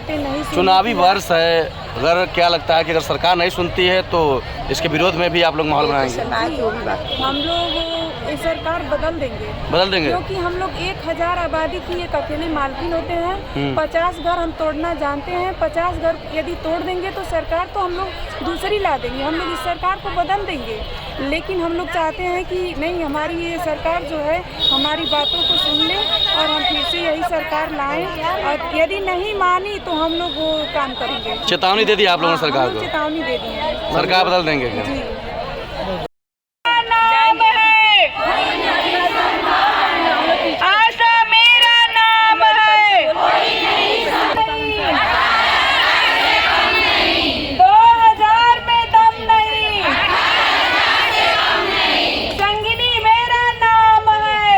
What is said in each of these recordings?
बातें नहीं चुनावी वर्ष है, अगर क्या लगता है कि अगर सरकार नहीं सुनती है तो इसके विरोध में भी आप लोग माहौल बनाएंगे? हम लोग ये सरकार बदल देंगे क्योंकि हम लोग 1000 आबादी की एक अकेले मालकिन होते हैं। 50 घर हम तोड़ना जानते हैं। 50 घर यदि तोड़ देंगे तो सरकार तो हम लोग दूसरी ला देंगे। हम लोग इस सरकार को बदल देंगे, लेकिन हम लोग चाहते हैं कि नहीं, हमारी ये सरकार जो है हमारी बातों को सुन ले और हम फिर से यही सरकार लाएं, और यदि नहीं मानी तो हम लोग वो काम करेंगे। चेतावनी दे दी आप लोगों ने सरकार को? चेतावनी दे दी है, सरकार बदल देंगे क्या? जी। आशा मेरा नाम है, 2000 में दम नहीं, संगिनी मेरा नाम है,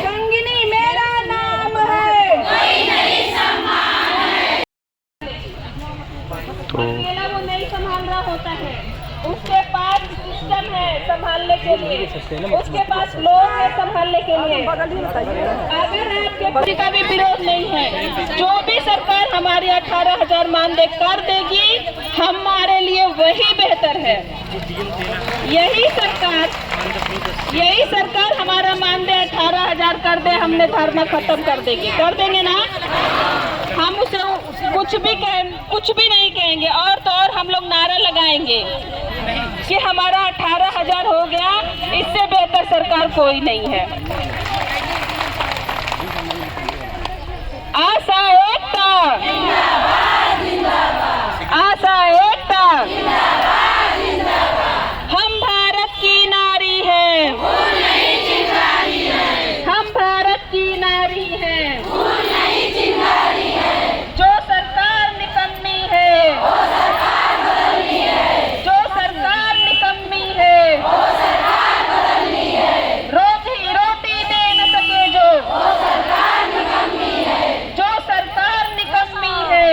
संगिनी मेरा नाम है। अकेला वो नहीं संभाल रहा होता है, उसके पास सिस्टम है संभालने के लिए, उसके पास लोग है संभालने के लिए। अगर आपके किसी का भी विरोध नहीं है, जो भी सरकार हमारे 18,000 मानदेय कर देगी हमारे लिए वही बेहतर है। यही सरकार हमारा मानदेय 18,000 कर दे, हमने धरना खत्म कर देंगे, कर देंगे ना। हम उसे कुछ भी नहीं कहेंगे, और तो और हम लोग नारा लगाएंगे कि हमारा 18,000 हो गया, इससे बेहतर सरकार कोई नहीं है। आशा एकता, आशा एकता, हम भारत की नारी है, हम भारत की नारी है। जो सरकार निकम्मी है, जो सरकार निकम्मी है, रोटी दे न सके जो सरकार निकम्मी है, जो सरकार निकम्मी है।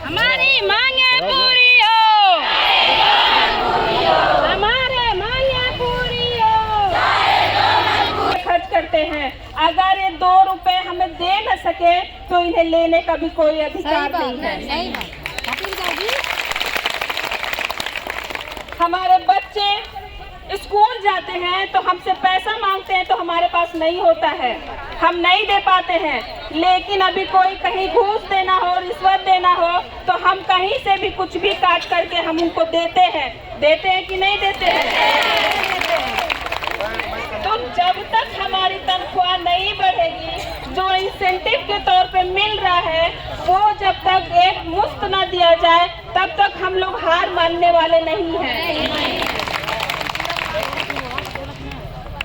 हमारी मांगे पूरी हो, हमारे मांगे पूरी हो। खर्च करते हैं, अगर ये 2 रुपए हमें दे न सके तो इन्हें लेने का भी कोई अधिकार नहीं है। हमारे बच्चे स्कूल जाते हैं तो हमसे पैसा मांगते हैं तो हमारे पास नहीं होता है, हम नहीं दे पाते हैं। लेकिन अभी कोई कहीं घूस देना हो, रिश्वत देना हो तो हम कहीं से भी कुछ भी काट करके हम उनको देते हैं कि नहीं देते हैं? तो जब तक हमारी तनख्वाह नहीं बढ़ेगी, जो इंसेंटिव के तौर पे मिल रहा है वो जब तक एक मुफ्त न दिया जाए तब तक हम लोग हार मानने वाले नहीं हैं।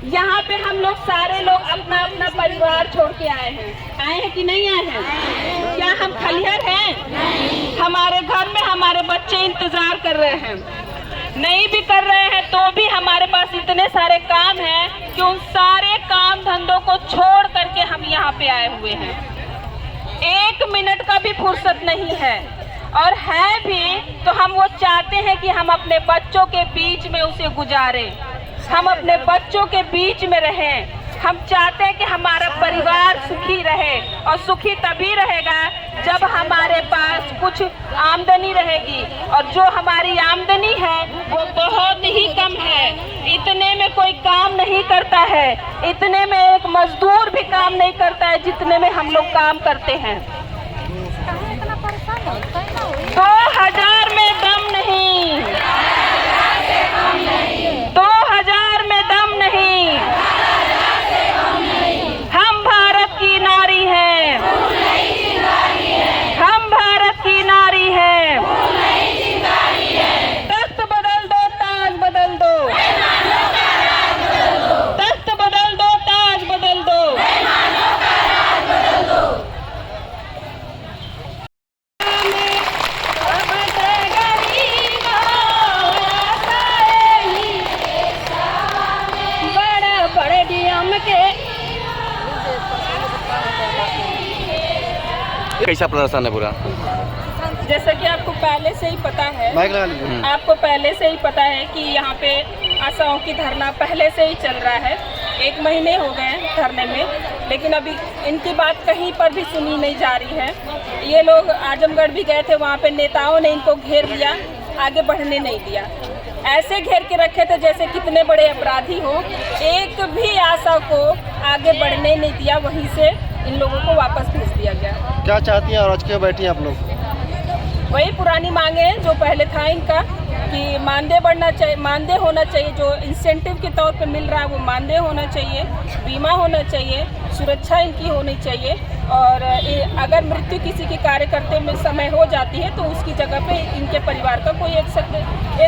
यहाँ पे हम लोग सारे लोग अपना अपना परिवार छोड़ के आए हैं कि नहीं आए हैं? क्या हम खलिहर हैं? हमारे घर में हमारे बच्चे इंतजार कर रहे हैं, नहीं भी कर रहे हैं तो भी हमारे पास इतने सारे काम हैं कि उन सारे काम धंधों को छोड़ करके हम यहाँ पे आए हुए हैं। 1 मिनट का भी फुर्सत नहीं है, और है भी तो हम वो चाहते हैं कि हम अपने बच्चों के बीच में उसे गुजारें, हम अपने बच्चों के बीच में रहें। हम चाहते हैं कि हमारा परिवार सुखी रहे, और सुखी तभी रहेगा जब हमारे पास कुछ आमदनी रहेगी, और जो हमारी आमदनी है वो बहुत ही कम है। इतने में कोई काम नहीं करता है, इतने में एक मजदूर भी काम नहीं करता है जितने में हम लोग काम करते हैं। 2000 में दम नहीं, 2000 में दम नहीं, हम भारत की नारी हैं, हम भारत कैसा प्रदर्शन है पूरा? जैसा कि आपको पहले से ही पता है, आपको पहले से ही पता है कि यहाँ पे आशाओं की धरना पहले से ही चल रहा है। 1 महीने हो गए धरने में, लेकिन अभी इनकी बात कहीं पर भी सुनी नहीं जा रही है। ये लोग आजमगढ़ भी गए थे, वहाँ पे नेताओं ने इनको घेर लिया, आगे बढ़ने नहीं दिया। ऐसे घेर के रखे थे जैसे कितने बड़े अपराधी हो। एक भी आशा को आगे बढ़ने नहीं दिया, वहीं से इन लोगों को वापस भेज दिया गया। क्या चाहती हैं और आज क्यों बैठी हैं आप लोग? वही पुरानी मांगे हैं जो पहले था इनका, कि मानदेय बढ़ना चाहिए, मानदेय होना चाहिए, जो इंसेंटिव के तौर पे मिल रहा है वो मानदेय होना चाहिए, बीमा होना चाहिए, सुरक्षा इनकी होनी चाहिए, और अगर मृत्यु किसी के कार्यकर्ते में समय हो जाती है तो उसकी जगह पे इनके परिवार का कोई एक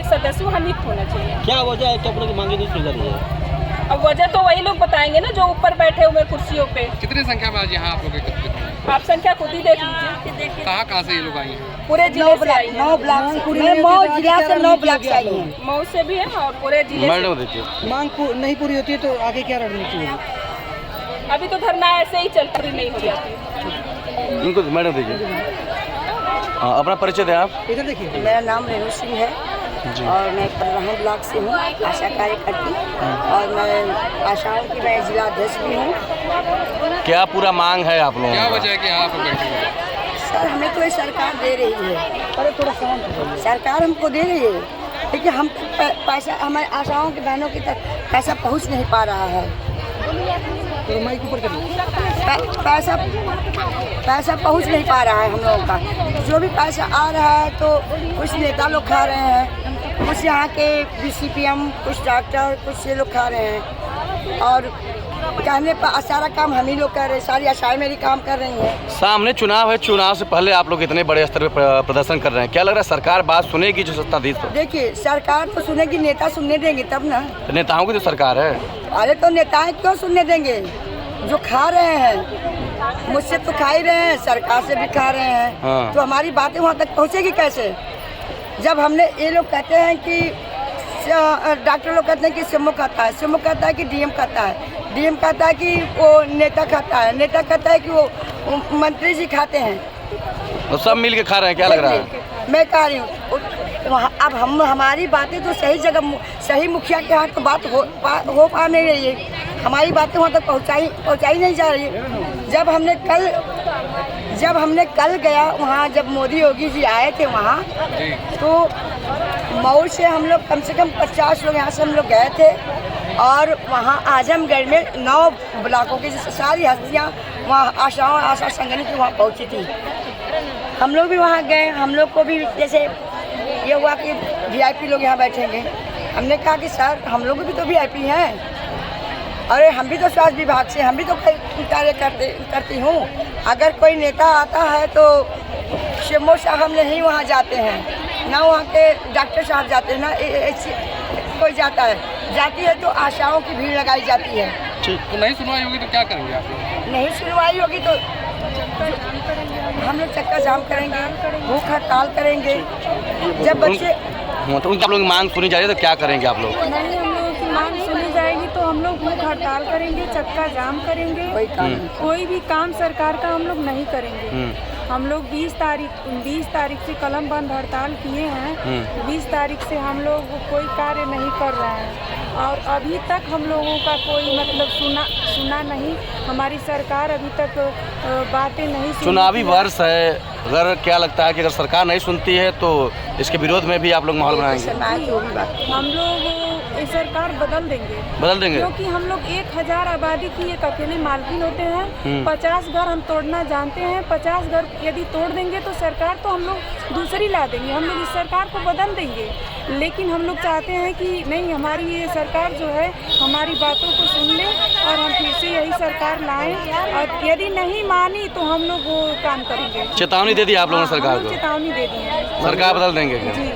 सदस्य वहाँ नियुक्त होना चाहिए। क्या वजह है कि आप लोग मांगे नहीं सुन रही है? अब वजह तो वही लोग बताएंगे ना जो ऊपर बैठे हुए कुर्सियों पे। कितनी संख्या में आज यहाँ आप लोग एकत्रित हैं? आप संख्या खुद ही देख लीजिए। कहाँ से ये लोग आई हैं? पूरे जिले से आई हैं। 9 ब्लॉक से, मऊ जिला से 9 ब्लॉक से आई हैं। मऊ से भी है और पूरे जिले से। देखिए मांग नहीं पूरी होती है तो आगे क्या रणनीति है? अभी तो धरना ऐसे ही चल, पूरी नहीं हो जाती। इनको मैडम देखिए, अपना परिचय दें आप। इधर देखिए। मेरा नाम रेणु सिंह है और मैं प्रधान ब्लॉक से हूँ, आशा कार्यकर्ती, और मैं आशाओं की मैं जिला अध्यक्ष भी हूँ। क्या पूरा मांग है आप लोगों क्या का? वजह है कि यहाँ आप लोग बैठे हुए हैं? सर हमें तो ये सरकार दे रही है, अरे थोड़ा सरकार हमको दे रही है, लेकिन हम पैसा, हमारे आशाओं की बहनों की तक पैसा पहुँच नहीं पा रहा है। पैसा पहुँच नहीं पा रहा है हम लोगों का। जो भी पैसा आ रहा है तो कुछ नेता लोग खा रहे हैं, कुछ यहाँ के BCPM, कुछ डॉक्टर, कुछ ये लोग खा रहे हैं, और कहने पर सारा काम हम ही लोग कर रहे हैं, सारी आशाएं मेरी काम कर रही हैं। सामने चुनाव है, चुनाव से पहले आप लोग इतने बड़े स्तर पर प्रदर्शन कर रहे हैं, क्या लग रहा है सरकार बात सुनेगी जो सत्ताधीश? देखिए सरकार तो सुनेगी, नेता सुनने देंगे तब ना। नेताओं की तो सरकार है। अरे तो नेताएं क्यों सुनने देंगे? जो खा रहे हैं, मुझसे तो खा ही रहे हैं, सरकार से भी खा रहे हैं। हाँ। तो हमारी बातें वहाँ तक पहुँचेगी कैसे? जब हमने, ये लोग कहते हैं कि डॉक्टर लोग कहते हैं कि सीएमओ खाता है, सीएमओ कहता है कि DM खाता है, DM कहता है कि वो नेता खाता है, नेता कहता है कि वो मंत्री जी खाते हैं। तो सब मिल के खा रहे हैं, क्या लग रहा है? मैं कह रही हूँ अब हमारी बातें तो सही जगह, सही मुखिया के हाथ तो बात हो पा नहीं रही है। हमारी बातें वहाँ तक पहुँचाई नहीं जा रही। जब हमने कल गया वहाँ, जब मोदी योगी जी आए थे वहाँ, तो मऊ से हम लोग कम से कम 50 लोग यहाँ से हम लोग गए थे, और वहाँ आजमगढ़ में 9 ब्लॉकों की सारी हस्तियाँ वहाँ आशा संगठन की वहाँ पहुँची थी। हम लोग भी वहाँ गए, हम लोग को भी जैसे ये हुआ कि VIP लोग यहाँ बैठेंगे। हमने कहा कि सर हम लोग भी तो VIP हैं, अरे हम भी तो स्वास्थ्य विभाग से, हम भी तो कार्य करती हूँ। अगर कोई नेता आता है तो सीएमओ साहब नहीं वहाँ जाते हैं, ना वहाँ के डॉक्टर साहब जाते हैं, ना कोई जाता है, जाती है तो आशाओं की भीड़ लगाई जाती है। तो नहीं सुनवाई होगी तो क्या करेंगे आप लोग? नहीं सुनवाई होगी तो हम लोग चक्का जाम करेंगे, भूख हड़ताल करेंगे। जब बच्चे तो उनकी आप लोग मांग सुनी जा रही है तो क्या करेंगे आप लोग? नहीं, हम लोगों की मांग सुनी जाएगी तो हम लोग भूख हड़ताल करेंगे, चक्का जाम करेंगे। कोई भी काम सरकार का हम लोग नहीं करेंगे। हम लोग 20 तारीख से कलम बंद हड़ताल किए हैं। 20 तारीख से हम लोग कोई कार्य नहीं कर रहे हैं, और अभी तक हम लोगों का कोई मतलब सुना नहीं। हमारी सरकार अभी तक बातें नहीं सुनी। चुनावी वर्ष है, अगर क्या लगता है कि अगर सरकार नहीं सुनती है तो इसके विरोध में भी आप लोग माहौल बनाएंगे? हम लोग ये सरकार बदल देंगे, क्योंकि हम लोग 1000 आबादी की एक अकेले मालकिन होते हैं। 50 घर हम तोड़ना जानते हैं, 50 घर यदि तोड़ देंगे तो सरकार तो हम लोग दूसरी ला देंगे, हम लोग इस सरकार को बदल देंगे। लेकिन हम लोग चाहते हैं कि नहीं, हमारी ये सरकार जो है हमारी बातों को सुन ले और हम फिर से यही सरकार लाएं, और यदि नहीं मानी तो हम लोग वो काम करेंगे। चेतावनी दे दी आप लोगों ने सरकार को? चेतावनी दे दी है, सरकार बदल देंगे? जी।